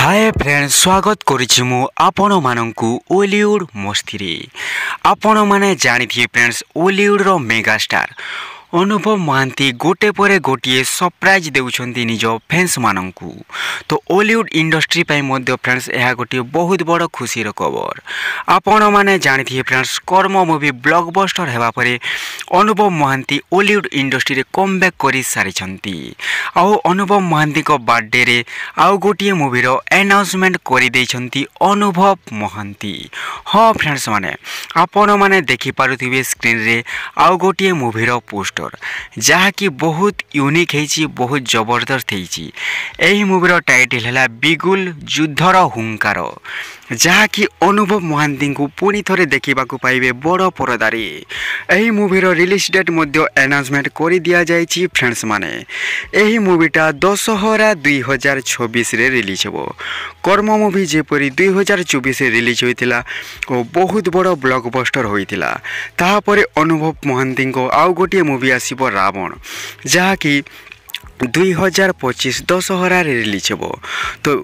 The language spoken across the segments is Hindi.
हाय फ्रेंड्स स्वागत करुछि मु आपण मानंकु ओलीवुड मस्ती रे। आपण माने जानिथिए फ्रेंड्स ओलीवुड रो मेगा स्टार अनुभव महांती गोटे परे गोटे सरप्राइज देउछंती निज फैंस मानंकु। तो ओलीवुड इंडस्ट्री पई मध्ये फ्रेंड्स यह गोटे बहुत बड़ खुशी रो खबर। आपण माने जानिथिए फ्रेंड्स कर्म मूवी ब्लॉकबस्टर हेबा परे अनुभव महांती ओलीवुड इंडस्ट्री रे कमबैक करि सारिछंती। आउ अनुभव महांती को बर्थडे रे आउ गोटे मूवी रो अनाउंसमेंट करि दैछंती अनुभव महांती। हाँ फ्रेंड्स माने आपण माने देखि पारुथिबे स्क्रीन रे आउ गोटे मूवी रो पोस्टर जहाँकि बहुत यूनिक है, बहुत जबरदस्त है। यही मूवीर टाइटल है बिगुल युद्धर हुंकार, जहाँकि अनुभव महांती को पुणी थे देखा पाइबे बड़ परदारे। यही मूवीर रिलीज डेट अनाउंसमेंट कर दि जाइए फ्रेंड्स माने। यही मूवीटा दशहरा 2026 रे रिलीज हो। कर्म मूवी जेपरी 2024 रिलीज होता और बहुत बड़ ब्लॉकबस्टर होता। तापर अनुभव महांती को आउ गोटे मूवी आसीबो रावण, जहाँकि 2025 दशहरा रिलीज हो। तो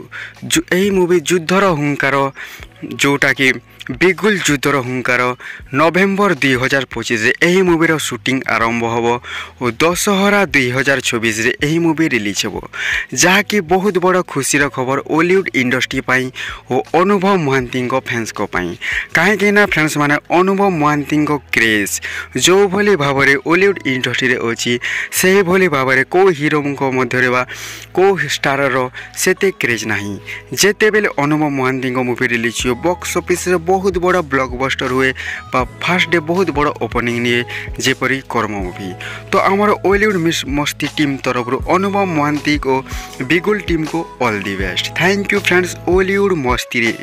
यही मूवी युद्धर हुंकार जोटा कि बिगुल युद्धर हुंकार नवेम्बर 2025 यही मूवीर शूटिंग आरंभ हो और दशहरा 2026 यही मूवी रिलीज हो, जहाँकि बहुत बड़ खुशीर खबर ओलीवुड इंडस्ट्री पाई और अनुभव महांती फैंस को पाई। कहीं ना फ्रेंड्स माने अनुभव महांती क्रेज जो भली भाव में ओलीवुड इंडस्ट्री रे अछि से भली भाव में को हीरो मध्य को स्टार सेते क्रेज नहीं। जेते बेले अनुभव महांती मूवी रिलीज हो बॉक्स ऑफिस रे बहुत बड़ा ब्लॉकबस्टर हुए बा फर्स्ट डे बहुत बड़ा ओपनिंग निए जेपरी कर्म मूवी। तो आमर ओलीवुड मस्ती टीम तरफ अनुभव महांती को बिगुल टीम को all the best. Thank you friends Ollywood मस्ती रे।